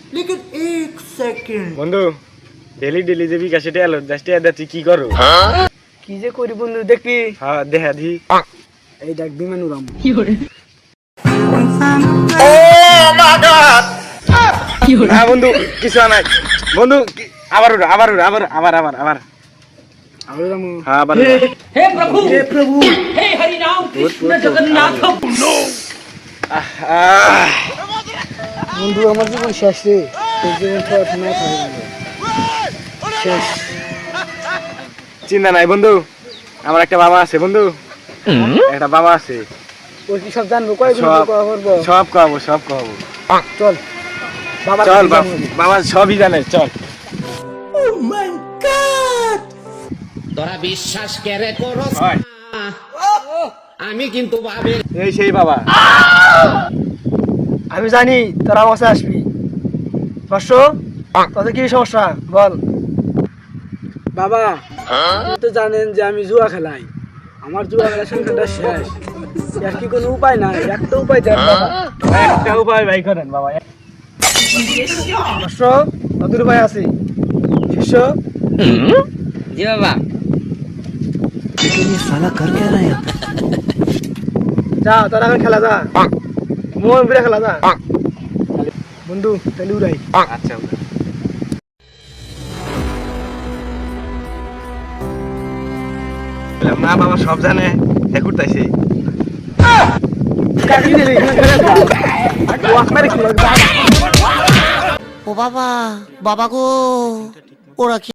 लेकिन एक सेकंड বন্ধু ডেলি ডেলি যে বিকাশে টেলো জাস্ট এদা তুই কি করো কি যে করি বন্ধু দেখবি হ্যাঁ দেখা দি এই দেখ বিমানুরাম না বন্ধু কিছু নাই বন্ধু আবার উড়ো, আবার উড়ো, আবার আবার আবার আবার আলুরাম হ্যাঁ আবার हे प्रभु हे हरि नाम कृष्ण जगन्नाथ বন্ধু আমার জীবন শেষ রে এই জীবন প্রার্থনা করি শেষ চিন্তা নাই বন্ধু আমার একটা বাবা আছে বন্ধু একটা বাবা আছে ওই কি সব জানবো কয় দিন সব করবো সব খাওয়াবো সব খাওয়াবো চল বাবা চল বাবা সবই জানে চল তোরা বিশ্বাস করে করো আমি কিন্তু ভাবে এই সেই বাবা আমি জানি তোরা আমার কাছে আসবি বর্ষ তোদের কি সমস্যা বল বাবা আপনি তো জানেন যে আমি জুয়া খেলাই আমার জুয়া খেলার সংখ্যাটা শেষ এর কি কোনো উপায় নাই একটা উপায় দেন বাবা একটা উপায় ভাই করেন বাবা বর্ষ তোদের উপায় আছে শিষ্য জি বাবা যা তোরা এখন খেলা যা মোহন বিরা খেলা যা বন্ধু তাহলে উড়াই আচ্ছা না বাবা সব জানে এখন তাইছে ও বাবা বাবা গো ওরা কি